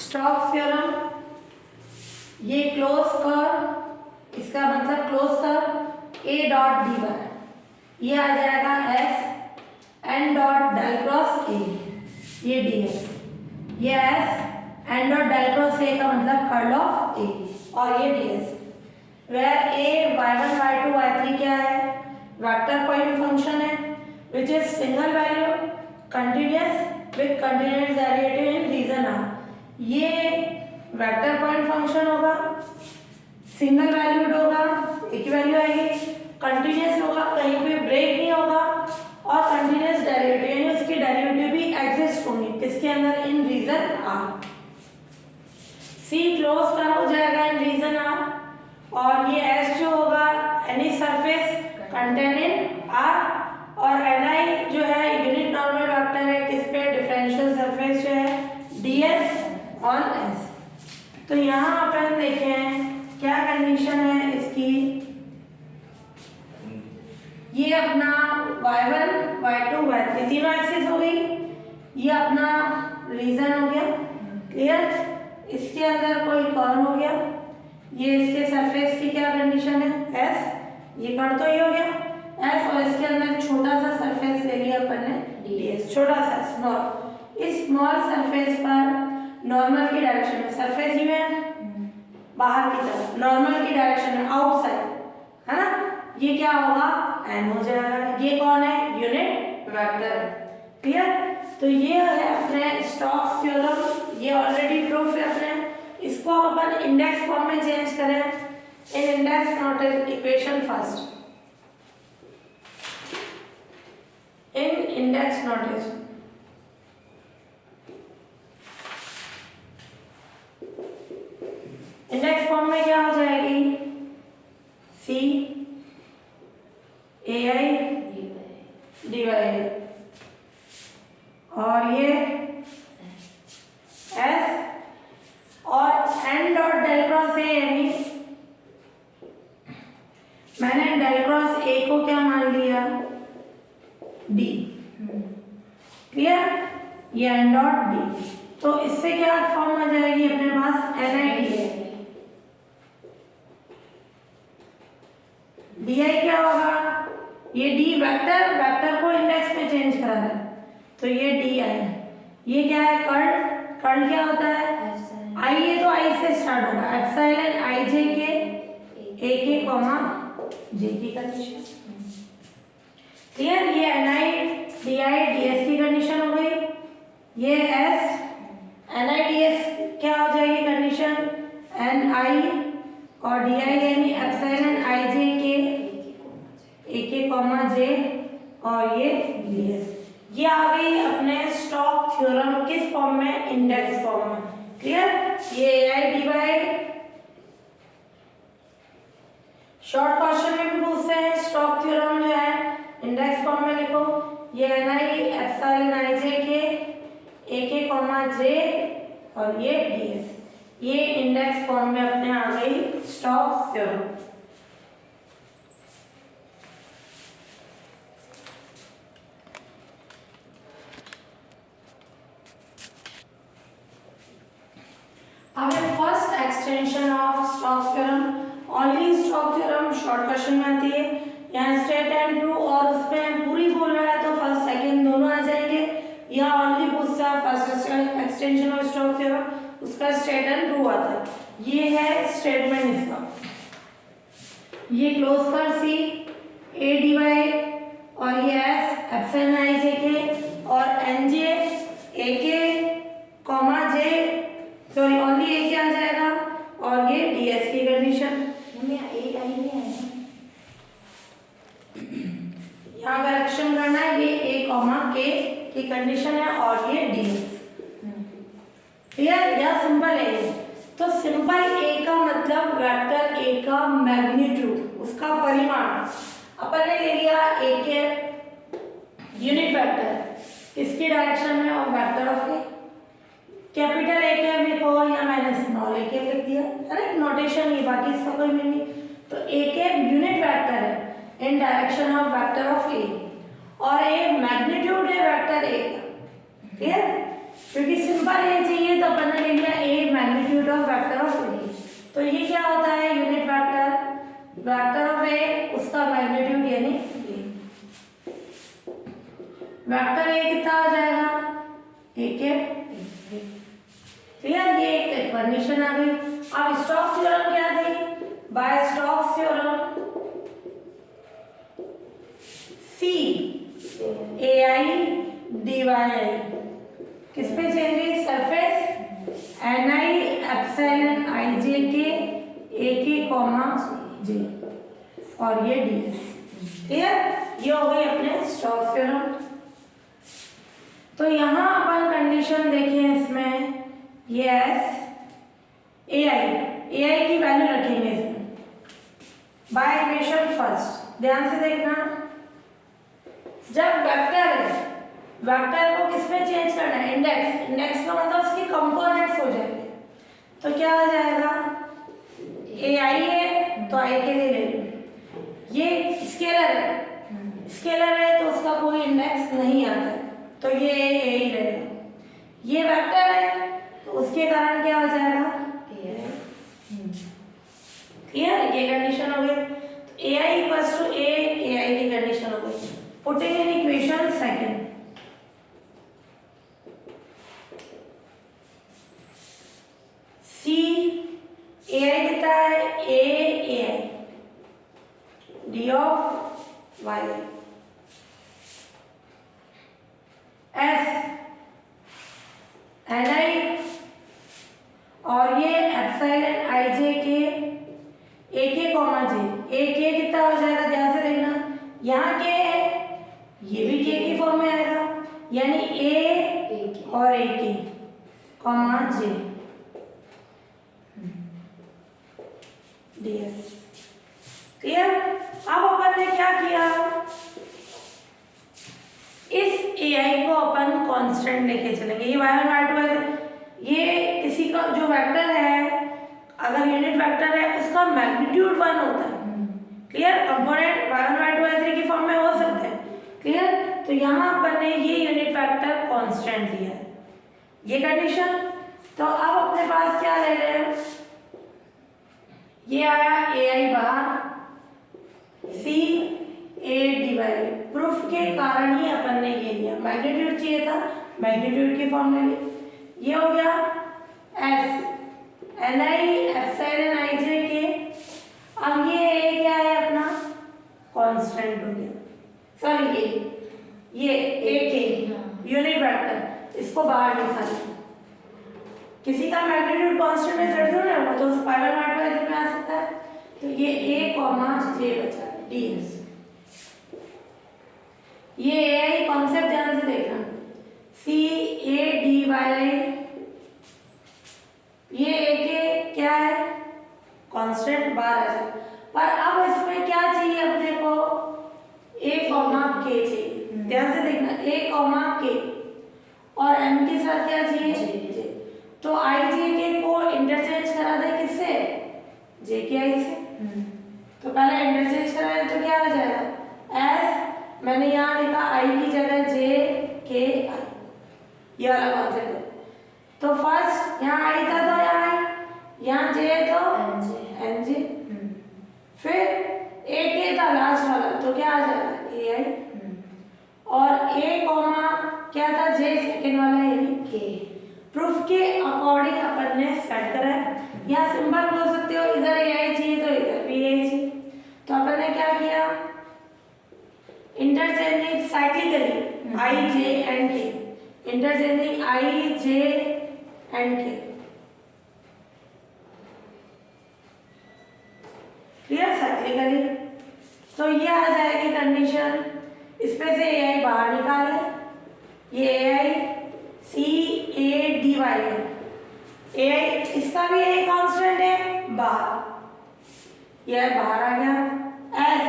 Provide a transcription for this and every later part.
Stokes theorem, ये close curve, इसका मतलब close curve A dot D Y, ये आ जाएगा S N dot del cross A, ये डी एस, ये S N dot del cross A का मतलब कर्ल ऑफ ए, और ये D S where A y1 y2 y3 क्या है, वेक्टर पॉइंट फंक्शन है which is single value continuous with continuous derivative in region R. ये vector point function होगा, single valued होगा, एक ही वैल्यू आएगी, कंटिन्यूअस होगा, कहीं पे ब्रेक नहीं होगा, और कंटिन्यूअस डेरिवेटिव यानी उसकी डेरिवेटिव भी एग्जिस्ट होंगे किसके अंदर, इन रीजन आर। सी क्लोज कर हो जाएगा इन रीजन आर, और ये एस जो होगा any surface contain in are, और एन आई जो है यूनिट नॉर्मल वेक्टर है किस पे, डिफरेंशियल सरफेस जो है डी एस ऑन एस। तो यहाँ अपन देखें क्या कंडीशन है इसकी, ये अपना y1 y2 y3 तीनों एक्सिस हो गई, ये अपना रीजन हो गया, क्लियर। इसके अंदर कोई कर्व हो गया, ये इसके सरफेस की क्या कंडीशन है एस, ये कर्व तो ही हो गया एस, और इसके अंदर छोटा सा सरफेस ले लिया अपन ने ds, छोटा सा स्मॉल। इस स्मॉल सरफेस पर नॉर्मल की डायरेक्शन में, सरफेस ही है बाहर की तरफ, नॉर्मल की डायरेक्शन में आउटसाइड है ना, ये क्या होगा n हो जाएगा। ये कौन है, यूनिट वेक्टर है, क्लियर। तो ये है अपने स्टोक्स थ्योरम, ये ऑलरेडी प्रूफ है अपने, इसको अब अपन इंडेक्स फॉर्म में चेंज करें, इन इंडेक्स नोटेशन इक्वेशन फर्स्ट, इन इंडेक्स नोटेशन इंडेक्स फॉर्म में क्या हो जाएगी, सी ए आई डी वाई, और ये एस और N dot del cross A, यानी मैंने डेल क्रॉस ए को क्या मान लिया, डी, क्लियर, ये एन डॉट डी। तो इससे क्या फॉर्म आ जाएगी अपने पास, N I D I, D I क्या होगा, ये डी वेक्टर, वेक्टर को इंडेक्स में चेंज करा है, तो ये डी आई, ये क्या है कर्ल, कर्ल क्या होता है आई, ये तो आई से स्टार्ट होगा, epsilon I J K A के कॉमा जे की कंडीशन, क्लियर। ये N I D I D S की कंडीशन हो गई, ये S N I D S क्या हो जाएगी कंडीशन, एन आई और डी आई यानी epsilon I J K A के कॉमा जे, और ये डी एस। ये आ गई अपने स्टोक्स थ्योरम किस फॉर्म में, इंडेक्स फॉर्म में, क्लियर। ये A I D Y short question में भी पूछते हैं, स्टोक्स थ्योरम जो है इंडेक्स फॉर्म में लिखो, ये N I epsilon I J K A के कॉमा जे, और ये डी एस, ये इंडेक्स फॉर्म में अपने आ गई स्टोक्स थ्योरम। अब first extension of Stokes theorem, only Stokes theorem short question में आती है, यहाँ स्ट्रेट एंड ट्रू, और उसमें पूरी बोल रहा है तो फर्स्ट सेकंड दोनों आ जाएंगे, या ओनली पूछता है first extension of Stokes theorem, उसका स्ट्रेट एंड ट्रू आता है। ये है स्टेटमेंट इसका, ये क्लोज कर सी ए डी वाई, और ये एस एप्सिलॉन आई जे के, और एन जे ए के कॉमा जे, सॉरी ओनली ए क्या आ जाएगा, और ये डी एस की कंडीशन, यहाँ करेक्शन करना है, ये ए कॉमा के की कंडीशन है, और ये डी एस, क्लियर, या सिंपल ए। तो सिंपल ए का मतलब वेक्टर ए का मैग्नीट्यूड, उसका परिमाण, अपन ने ले लिया ए के यूनिट वेक्टर किसकी डायरेक्शन में, और vector of A, capital A के लिखो या मैंने स्मॉल ए के लिख दिया, अरे नोटेशन ही, बाकी इसका कोई मीनिंग। तो ए के यूनिट वेक्टर है in direction of vector of A, और ए मैग्नीट्यूड है वेक्टर ए का, क्लियर। क्योंकि सिंपल ए चाहिए तो अपन ने ले लिया ए मैग्नीट्यूड ऑफ वेक्टर ऑफ ए। तो ये क्या होता है यूनिट वेक्टर ऑफ ए, उसका मैग्नीट्यूड यानी वेक्टर ए कितना हो जाएगा ए के। क्लियर, ये एक कंडीशन आ गई। अब स्टोक्स थ्योरम क्या थी? By Stokes theorem C A I D Y I किस पे चेंज हुई? Surface N I epsilon I J K A के कॉमा जे और ये डी एस। क्लियर, ये हो गई अपने स्टोक्स थ्योरम। तो यहाँ अपन कंडीशन देखिए इसमें ये एस ए आई की वैल्यू रखेंगे इसमें बाय इक्वेशन फर्स्ट। ध्यान से देखना, जब वेक्टर है वेक्टर को किस में चेंज करना है? इंडेक्स का मतलब उसके कंपोनेंट्स हो जाएंगे। तो क्या आ जाएगा? ए आई है तो आई के लिए ले लो। ये स्केलर है तो उसका कोई इंडेक्स नहीं आता है तो ये ही रहेगा। ये वेक्टर है तो उसके कारण क्या हो जाएगा? क्लियर, ये कंडीशन हो गई। तो ए आई इक्वल्स टू ए आई की कंडीशन हो गई। Putting in equation second, C A I कितना है? A I D of Y S N I और ये epsilon I J K A के कॉमा जे। ए के कितना हो जाएगा? ध्यान से देखना, यहाँ के है ये भी के की फॉर्म में आएगा यानी ए और ए के कॉमा जे डी एस। क्लियर, अब अपन ने क्या किया? इस ए आई को अपन कांस्टेंट लेके चलेंगे। ये y1 y2 है, ये किसी का जो वेक्टर है अगर यूनिट वेक्टर है उसका मैग्नीट्यूड 1 होता है। Clear, component y1 y2 y3 की फॉर्म में हो सकते हैं। क्लियर, तो यहाँ अपन ने ये यूनिट वेक्टर कांस्टेंट दिया है, ये कंडीशन। तो अब अपने पास क्या ले रहे हैं? ये आया ए आई बाहर, सी ए डिवाई। प्रूफ के कारण ही अपन ने ये लिया, मैग्नीट्यूड चाहिए था मैग्नीट्यूड की फॉर्म में ली। ये हो गया S N I epsilon I J के। अब ये ए क्या है अपना? कांस्टेंट हो गया। सॉरी ये ए के यूनिट वेक्टर, इसको बाहर निकाल। किसी का मैग्नीट्यूड कांस्टेंट है जड़ दो ना, तो y1 y2 में आ सकता है। तो ये ए कॉमा जे बचा डी एस। ये ए आई कॉन्सेप्ट ध्यान से देखना, सी ए डी वाई आई, ये ए के क्या है? कांस्टेंट बाहर आ जाए। पर अब इसमें क्या चाहिए अपने को? ए कॉमा के चाहिए। ध्यान से देखना, ए कॉमा के और एम के साथ क्या चाहिए? जे। तो आई जे के को इंटरचेंज करा दे किससे? जे के आई से। तो पहले इंटरचेंज कराए तो क्या आ जाएगा? एस, मैंने यहाँ लिखा आई की जगह जे के आई, ये वाला कॉन्सेप्ट है। तो फर्स्ट यहाँ आई था तो यहाँ जे तो एन जे, फिर ए के था लास्ट वाला तो क्या आ जाएगा? ए आई। और ए कॉमा क्या था? जे सेकंड वाला यानी के। प्रूफ के अकॉर्डिंग अपन ने सेट करा है। यहाँ सिंपल बोल सकते हो, इधर ए आई चाहिए तो इधर भी ए आई चाहिए। तो अपन ने क्या किया? Interchanging cyclically I J and के, इंटरचेंजिंग आई जे एंड के। Clear, cyclically. तो ये आ जाएगी कंडीशन, इसमें से ए आई बाहर निकाले। ये A I C A D Y है, ए आई इसका भी ए कांस्टेंट है बाहर, यह बाहर आ गया। एस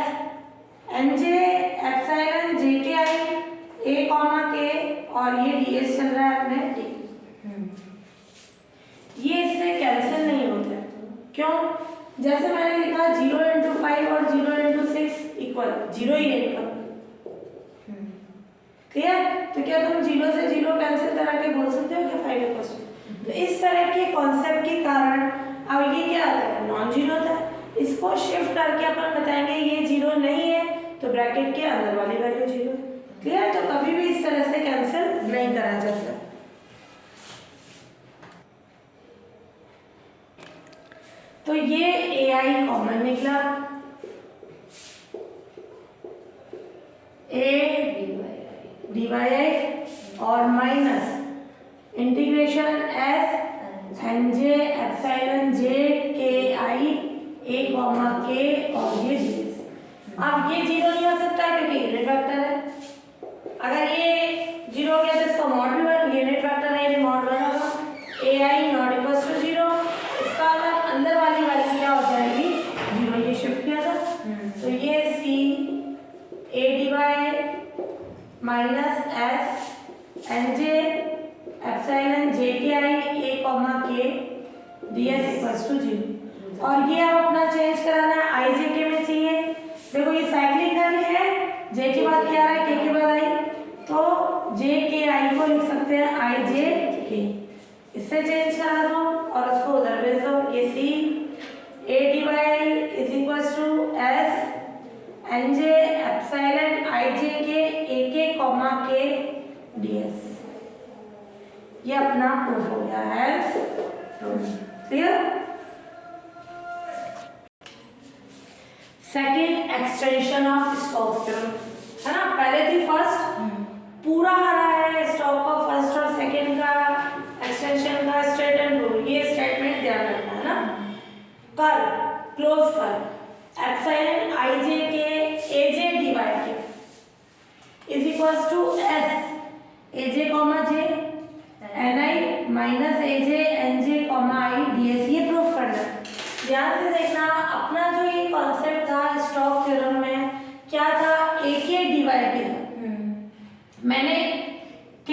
एन जे एप्सिलॉन जे के आई ए कॉमा के और ये डी एस चल रहा है अपने डी। ये इससे कैंसिल नहीं होता है, क्यों? जैसे मैंने लिखा 0 इंटू 5 और 0 इंटू 6 इक्वल 0 ही है इनका। क्लियर, तो क्या तुम 0 से 0 कैंसिल करा के बोल सकते हो क्या इसको शिफ्ट करके अपन बताएंगे ये 0 नहीं है तो ब्रैकेट के अंदर वाली वैल्यू 0। क्लियर? तो कभी भी इस तरह से कैंसिल नहीं करा जाता। तो ये AI कॉमन निकला, A dy और minus integration S nj epsilon j k I a comma k और ये ds। अब ये 0 नहीं हो सकता क्योंकि यूनिट वेक्टर है। अगर ये 0 हो गया तो इसका मॉड भी 1, यूनिट वेक्टर है, ये मॉड 1 होगा। AI नॉट इक्वल्स टू 0, इसका मतलब अंदर वाली वैल्यू क्या हो जाएगी 0, ये शिफ्ट किया था। तो ये C A dy minus S nj epsilon j k I a comma k ds equals to 0। और ये अब अपना चेंज कराना है I j k में चाहिए। देखो ये साइक्लिकली है, j के बाद क्या आ रहा है k के बाद I, तो j k I को लिख सकते हैं I j k, इससे चेंज करा दो और उसको उधर भेज दो। ये C A dy is equals to S nj epsilon I j k a k comma k ds। ये अपना प्रूफ हो गया है। Clear? Second extension of Stokes theorem है ना। पहले थी फर्स्ट, पूरा आ रहा है स्टोक का फर्स्ट और सेकेंड का एक्सटेंशन का स्टेट एंड रूल, ये स्टेटमेंट ध्यान रखना है ना। कर क्लोज कर epsilon I j K a j dy K is equals to S a j comma j ni minus a j n j comma I ds। ये proof करना है। ध्यान से देखना, अपना जो ये कॉन्सेप्ट था स्टोक थ्योरम में क्या था, a के dy के था। मैंने k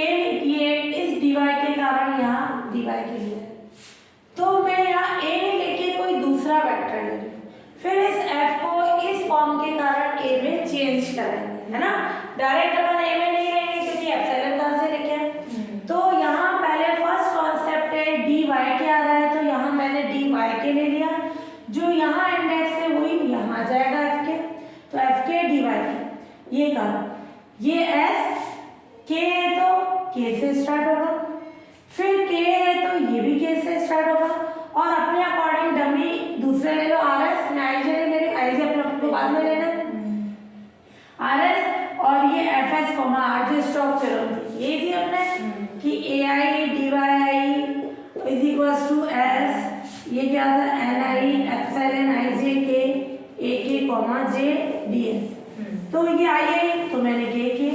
ये इस dy के कारण यहाँ dy के लिए, तो मैं यहाँ a में लेके कोई दूसरा वेक्टर ले रही हूँ, फिर इस f को इस फॉर्म के कारण a में चेंज कराएंगे, है ना। डायरेक्ट अपन a में नहीं रहेंगे क्योंकि एप्सिलॉन कहाँ से लेके आए। तो यहाँ पहले फर्स्ट कॉन्सेप्ट है dy के आ रहा है, तो यहाँ मैंने dy के ले लिया, जो यहाँ इंडेक्स है वही यहाँ आ जाएगा f के, तो f के dy के ये कहा, ये s k है तो k से स्टार्ट होगा, फिर k है तो ये भी k से स्टार्ट होगा, और अपने अकॉर्डिंग डमी दूसरे ले लो rs, मैं i j नहीं ले रही, i j अपने बाद में लेना rs, और ये fs r j Stoke theorem थी, ये थी अपने कि ai dy is equals to s, ये क्या था ni epsilon I j K a k comma j ds। तो ये आई तो मैंने k के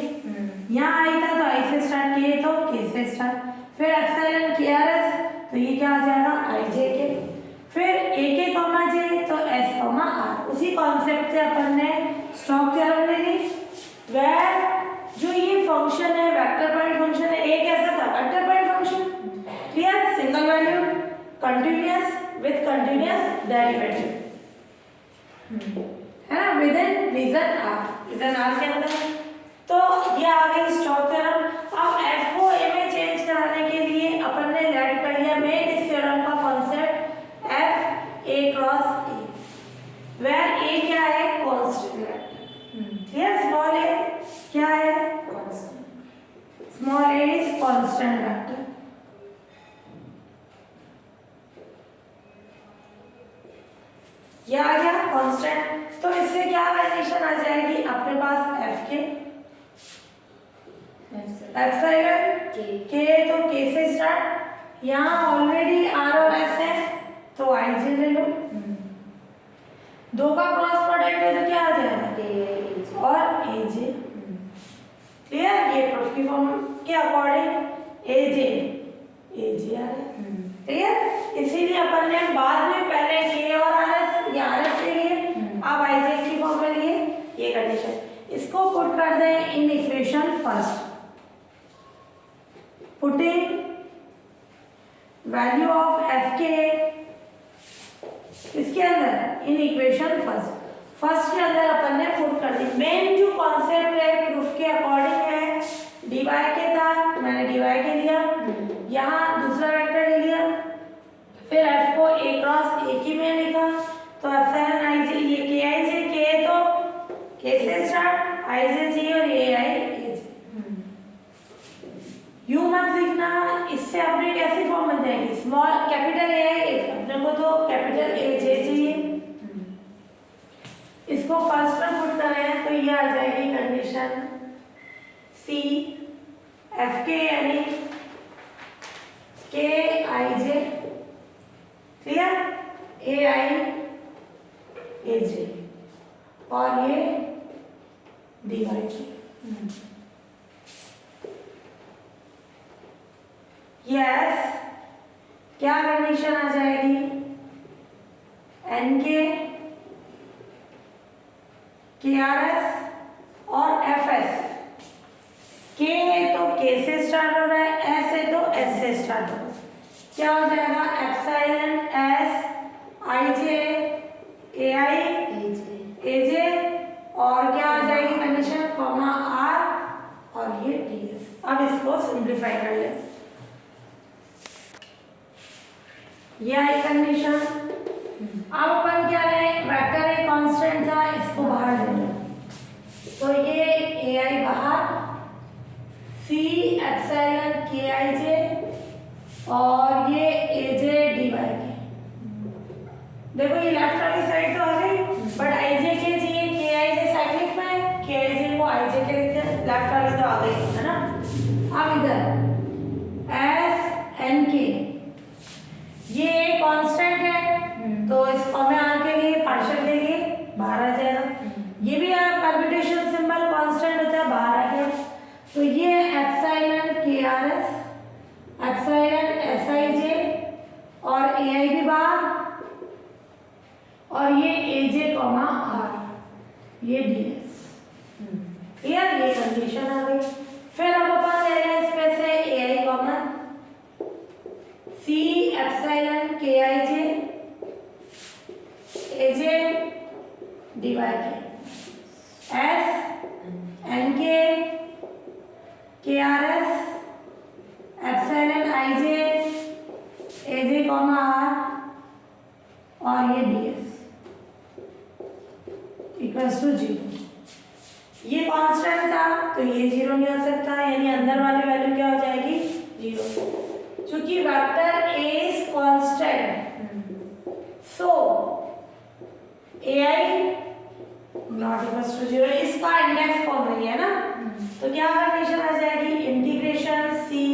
यहाँ आई था तो i से स्टार्ट किए तो k से स्टार्ट, फिर एप्सिलॉन k rs तो ये क्या आ जाएगा I j के, फिर a k कॉमा j तो s कॉमा r। उसी कॉन्सेप्ट से अपन ने स्टोक थ्योरम ले ली, वह जो ये फंक्शन है वेक्टर पॉइंट फंक्शन है, एक ऐसा था vector point function. Clear? Single value continuous with continuous derivative, है ना, विद इन रीजन r के अंदर। तो ये आ गई स्टोक थ्योरम। अब f को a में चेंज कराने के लिए अपन ने लेट कर लिया मेन इस थ्योरम का concept f a cross a, where a क्या है constant vector. Clear? Small a क्या है constant, small a is constant vector. ये आ गया कांस्टेंट, तो इससे क्या कंडीशन आ जाएगी अपने पास f के एप्सिलॉन k तो k से स्टार्ट, यहाँ ऑलरेडी r और s है तो i j ले लो, दो का क्रॉस प्रोडक्ट है तो क्या आ जाएगा k और a j। क्लियर? ये प्रूफ की फॉर्म के अकॉर्डिंग a j आ रहा है। क्लियर? इसीलिए अपन ने बाद में पहले k और rs या rs ले लिए, अब i j की फॉर्म में लिए, ये कंडीशन। इसको पुट कर दें in equation first, putting value of f के इसके अंदर इन इक्वेशन फर्स्ट के अंदर अपन ने पुट कर दी। मेन जो कॉन्सेप्ट है प्रूफ के अकॉर्डिंग है dy के था, मैंने dy के लिया, यहाँ दूसरा वेक्टर ले लिया, फिर f को a क्रॉस a की में लिखा, तो एप्सिलॉन I j यू मत लिखना, इससे अपने कैसी फॉर्म बन जाएगी, स्मॉल कैपिटल ए है, अपने को तो कैपिटल ए जे चाहिए, इसको फर्स्ट में पुट करें तो ये आ जाएगी कंडीशन सी एफ के यानी के I J, clear, A I A जे और ये डी वाई जे। यस, क्या कंडीशन आ जाएगी, एन के आर एस और एफ एस, के है तो के से स्टार्ट हो रहा है, एस है तो एस से स्टार्ट हो रहा है, क्या हो जाएगा epsilon S I J A I A जे और क्या आ जाएगी कंडीशन कॉमा आर और ये डी एस। अब इसको सिंप्लीफाई कर ले, ये आई कंडीशन। अब अपन क्या लें, वेक्टर एक कांस्टेंट था, इसको बाहर ले लो, तो ये ए आई बाहर, सी एप्सिलॉन के आई जे और ये ए जे डी वाई के। देखो ये लेफ्ट वाली साइड तो आ गई, बट आई जे के चाहिए, के आई जे साइक्लिक में, के आई जे को आई जे के लिखते हैं, लेफ्ट वाली तो आ गई है ना। अब इधर एस एन के ये कांस्टेंट है, तो इसको में आर के लिए पार्शियल के लिए बाहर आ जाएगा, ये भी परम्यूटेशन सिंबल कांस्टेंट होता है, बाहर आ गया, तो ये epsilon K R S, epsilon S I J और ए आई भी बाहर और ये ए जे कॉमा आर ये डी एस, क्लियर, ये कंडीशन आ गई। फिर अब अपन ले लें इसमें से ए आई common, C epsilon K I J A J D Y K, S N K R S epsilon I J A J comma R और ये डी एस इक्वल्स टू 0। ये कांस्टेंट था तो ये 0 नहीं हो सकता, यानी अंदर वाली वैल्यू क्या हो जाएगी 0, क्योंकि vector A is constant, so A I not equals to 0, इसका इंडेक्स फॉर्म नहीं है ना, तो क्या कंडीशन आ जाएगी, इंटीग्रेशन सी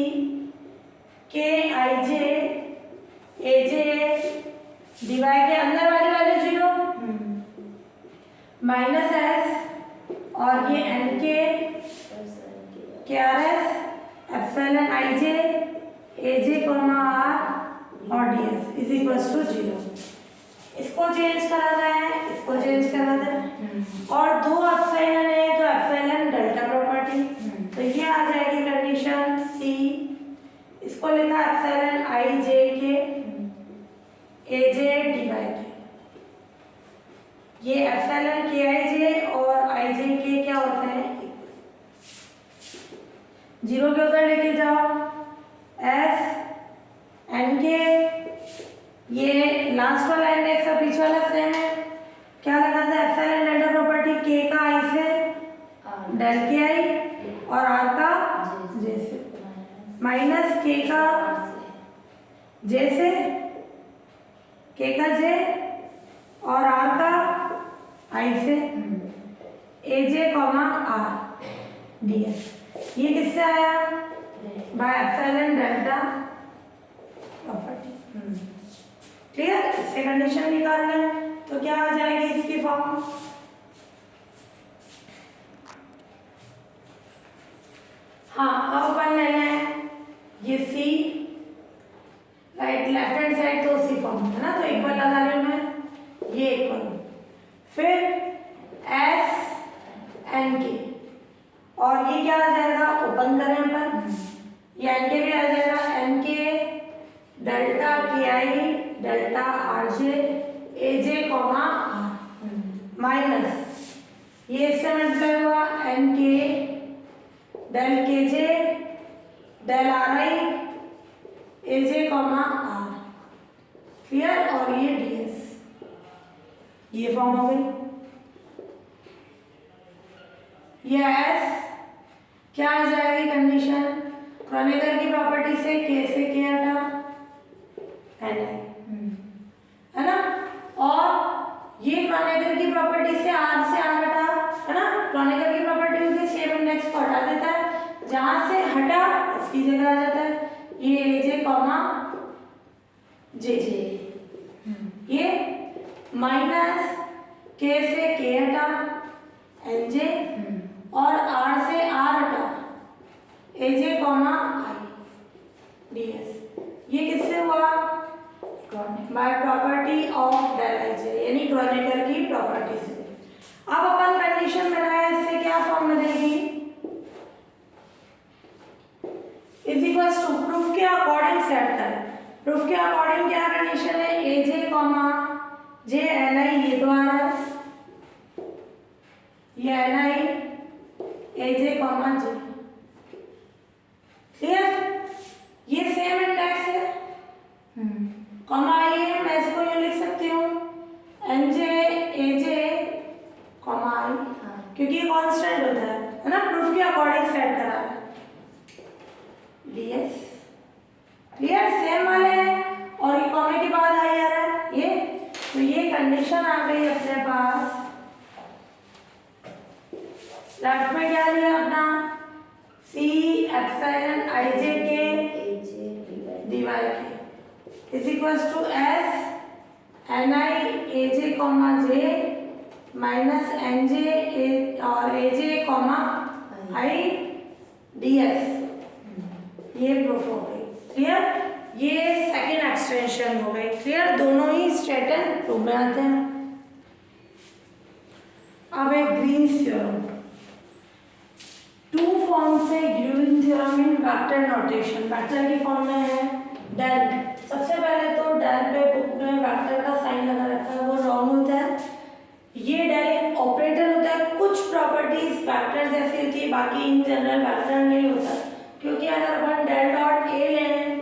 के I J A J divide के अंदर वाली वैल्यू 0 माइनस एस और ये N K R S epsilon I J A J comma R और D S is equals to 0। इसको चेंज कराना है, इसको चेंज कराना है, और दो एप्सिलॉन है तो एप्सिलॉन डेल्टा प्रॉपर्टी, तो ये आ जाएगी कंडीशन सी, इसको लिखा epsilon I J K A J D Y के, ये एप्सिलॉन के आई जे और आई जे के क्या होता है 0 के उधर लेके जाओ, एस एन के, ये लास्ट वाला इंडेक्स और बीच वाला सेम है, क्या लगा था एप्सिलॉन डेल्टा प्रॉपर्टी के का आई से डेल के आई और आर का जे से, माइनस के का जे से, के का जे और आर का आई से, ए J comma R D S, ये किससे आया by epsilon delta property, clear. इससे कंडीशन निकालना है तो क्या आ जाएगी इसकी फॉर्म, हाँ अब अपन लेना है ये सी, राइट लेफ्ट हैंड साइड तो उसी फॉर्म है ना, तो एक बार लगा रही हूँ मैं, ये एक बार, फिर एस एन के और ये क्या आ जाएगा, ओपन करें अपन, ये एन के भी आ जाएगा, N K delta K I delta R J A J comma R minus ये इससे मल्टीप्लाई हुआ N K del K J del R I A J comma R, clear, और ये डी एस, ये फॉर्म हो गई। ये एस क्या आ जाएगी कंडीशन, क्रॉनिकल जगह आ जाता है, ये ए जे कॉमा जे जे, ये माइनस के से के हटा एन जे और आर से आर हटा A J comma I D S. ये किससे हुआ? By property of del I J, यानी क्रॉनिकल की प्रॉपर्टी से। अब अपन कंडीशन बनाए, इससे क्या फॉर्म बनेगी? इज इक्वल्स टू प्रूफ के अकॉर्डिंग सेट करें। प्रूफ के अकॉर्डिंग क्या कंडीशन है? ए J comma J N I, ये तो आ रहा है, ये N I A J comma J, clear? ये सेम इंडेक्स है, कॉमा आई है, मैं इसको ये लिख सकती हूँ N J A J comma आई, क्योंकि ये कांस्टेंट होता है ना, प्रूफ के अकॉर्डिंग सेट करा है डीएस, क्लियर? सेम वाले हैं और ये कॉमे के बाद आई आ रहा है ये, तो ये कंडीशन आ गई अपने पास। लेफ्ट में क्या लिया अपना? सी epsilon I J K D Y K is equals to S N I A J comma J minus N J और A J comma I D S. ये प्रूफ हो गई, क्लियर? ये सेकेंड एक्सटेंशन हो गई, क्लियर? दोनों ही स्ट्रेटन प्रूफ में आते हैं। अब एक ग्रीन्स थ्योरम, टू फॉर्म से Green's theorem in vector notation. Vector की फॉर्म में है डेल। सबसे पहले तो डेल पे बुक में वेक्टर का साइन लगा रखा है, वो रॉन्ग होता है। ये डेल एक ऑपरेटर होता है, कुछ प्रॉपर्टीज वेक्टर जैसी होती है, बाकी इन जनरल वेक्टर नहीं होता, क्योंकि अगर अपन डेल डॉट ए लें,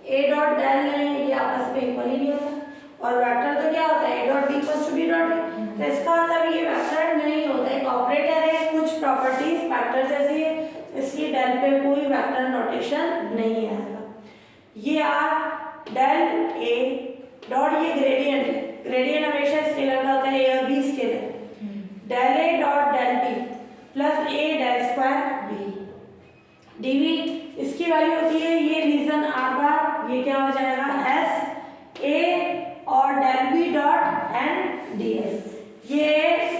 ए डॉट डेल लें, ये आपस में इक्वल ही नहीं होता। और वेक्टर तो क्या होता है? A dot B equals to B dot A, तो इसका मतलब ये वेक्टर नहीं होता, एक ऑपरेटर है, कुछ प्रॉपर्टीज वेक्टर जैसी है, इसलिए डेल पे कोई वेक्टर नोटेशन नहीं आएगा। ये आ डेल ए डॉट, ये ग्रेडियंट है, ग्रेडियंट हमेशा स्केलर का होता है, ए और B scalar, del A dot del B plus A del square B D V, इसकी वैल्यू होती है, ये रीजन आर बार, ये क्या हो जाएगा? एस ए और del B dot N D S. ये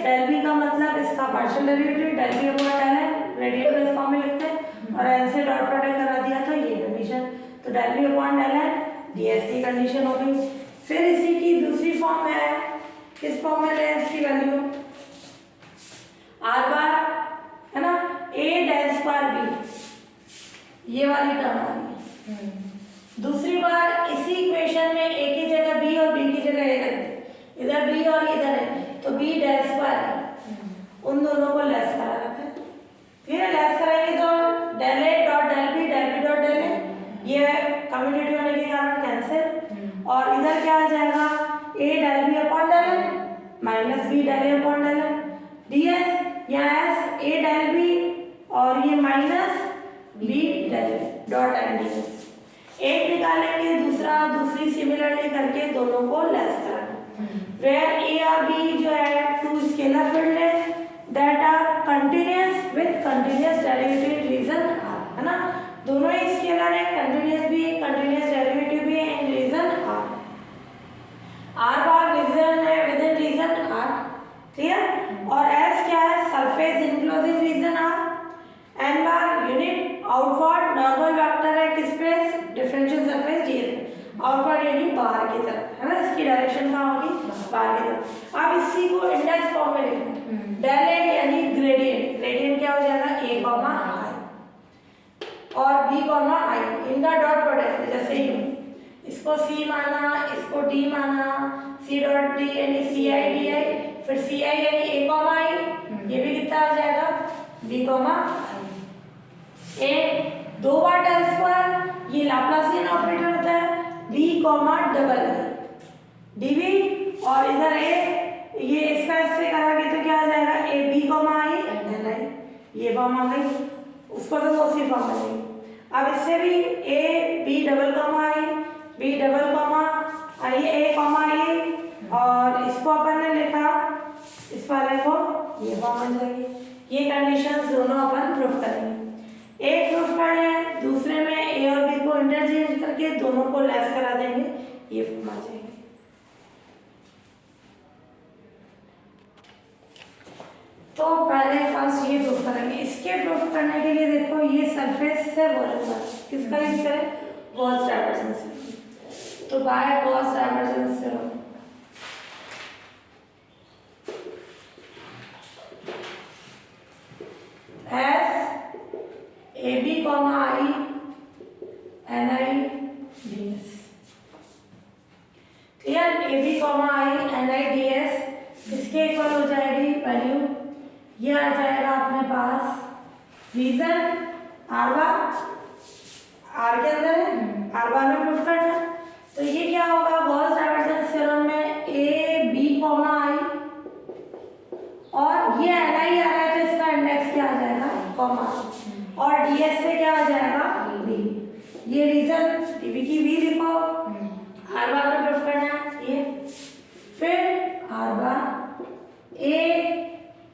डेल बी का मतलब इसका partial derivative del B upon del है, रेडियल इस फॉर्म में लिखते हैं, और एन से डॉट प्रोडक्ट करा दिया तो ये कंडीशन, तो del B upon del N D S की कंडीशन हो गई। फिर इसी की दूसरी फॉर्म है, किस फॉर्म में ले इसकी वैल्यू? आर बार है ना, ए डेल स्क्वायर बी, ये वाली टर्म आ रही है। दूसरी बार इसी इक्वेशन में ए की जगह बी और बी की जगह ए रख दे, इधर बी और इधर है, तो बी डेल स्क्वायर है, उन दोनों को लेस करा रखा है, फिर लेस कराएंगे तो del A dot del B dot del A, ये कम्यूटेटिव होने के कारण कैंसिल, और इधर क्या आ जाएगा? A del B upon del N minus B del A upon del N D S, या एस ए डेल बी और ये minus B del dot N D S. एक निकालेंगे, दूसरी सिमिलरली करके दोनों को लेस कराना। वेयर ए और बी जो है टू स्केलर फील्ड है that are continuous with continuous derivative region R, है ना, दोनों ही स्केलर है, कंटिन्यूअस भी है, कंटिन्यूअस डेरिवेटिव भी है in region R. R bar region है within region R, clear? और एस क्या है? Surface inclusive region R. N bar unit outward normal vector है, किस पे? डिफरेंशियल सरफेस डीएस, आउटवर्ड यानी बाहर की तरफ, है ना, इसकी डायरेक्शन कहाँ होगी? बाहर की तरफ। अब इसी को इंडेक्स फॉर्म में लिखना है, डेल ए यानी ग्रेडियंट, ग्रेडियंट क्या हो जाएगा? ए कॉमा आई और बी कॉमा आई, इनका डॉट प्रोडक्ट है, जैसे ही इसको सी माना, इसको डी माना, सी डॉट डी यानी सी आई डी आई, फिर सी आई यानी ए कॉमा आई, ये भी कितना आ जाएगा? बी कॉमा ए, दो बार डेल स्क्वायर, ये लाप्लासियन ऑपरेटर होता है, B comma double I D V, और इधर ए, ये इसका इससे करांगे तो क्या आ जाएगा? A B comma I N I, ये फॉर्म आ गई, उसको तो उसी फॉर्म में गई। अब इससे भी A B double comma I, B double comma I A comma I, और इसको अपन ने लिखा इस वाले को, ये फॉर्म आ जाएगी। ये कंडीशंस दोनों अपन प्रूफ करेंगे। एक प्रूफ करना है, दूसरे में ए और बी को इंटरचेंज करके दोनों को लेस करा देंगे, ये फॉर्म आ जाएगी। तो पहले फर्स्ट ये प्रूफ करेंगे। इसके प्रूफ करने के लिए देखो ये सरफेस से वॉल्यूम है, किसका यूज करें? Gauss divergence. तो by Gauss divergence theorem AB, I, NI, DS। क्लियर? AB, I, NI, DS इसके इक्वल हो जाएगी वैल्यू, ये आ जाएगा अपने पास रीजन R बार, R के अंदर है, R बार में प्रूफ करना है। तो ये क्या होगा? गॉस डाइवर्जेंस थ्योरम में AB, I और ये NI आ रहा है तो इसका इंडेक्स क्या आ जाएगा? कॉमा, और DS से क्या आ जाएगा? D। ये रीजन DB की V लिखो, R बार में प्रूफ करना है ये, फिर R bar A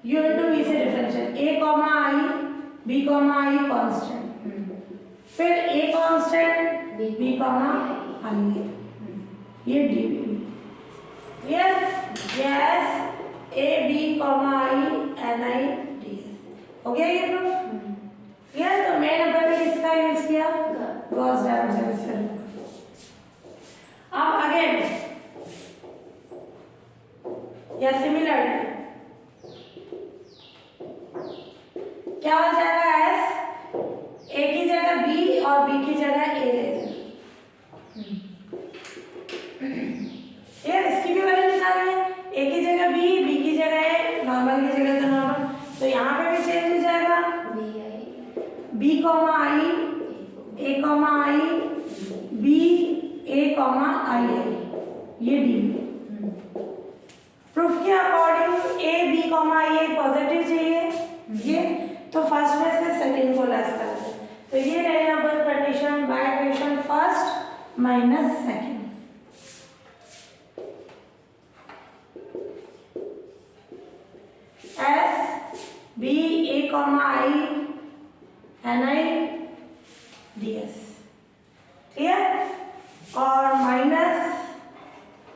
U into V से differential, A I B I constant, फिर A कांस्टेंट B I, ये DB। Clear? Yes, A B I NI DS हो गया ये प्रूफ। क्लियर? तो मेन नंबर पे किसका यूज किया? Gauss divergence theorem. अब अगेन या सिमिलरली क्या हो जाएगा? एस ए की जगह बी और बी की जगह ए ले लें। यार इसकी भी वैल्यू निकालनी है, ए की जगह बी की जगह ए, नॉर्मल की जगह तो नॉर्मल, तो यहाँ पे भी चेंज हो जाएगा B, I, A, I, B, A, I, ये D। प्रूफ के according A, B, I positive चाहिए ये, तो फर्स्ट में से सेकंड को लेस कर दें। तो ये रहे यहाँ पर condition by equation first minus second. S B A, I NI DS। Clear? और माइनस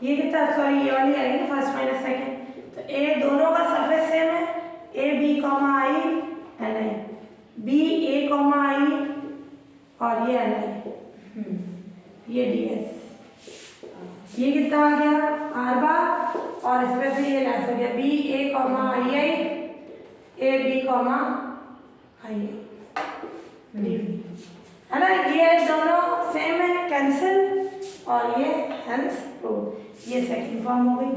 ये कितना, सॉरी ये वाली आएगी ना फर्स्ट माइनस सेकंड, तो ए दोनों का सरफेस सेम है, A B I NI, B A I और ये NI, ये DS। ये कितना आ गया? R बार, और इसमें से ये लेस हो गया B A I A B I है ना, ये दोनों सेम है, कैंसिल, और ये हेंस प्रूव। ये सेकंड फॉर्म हो गई।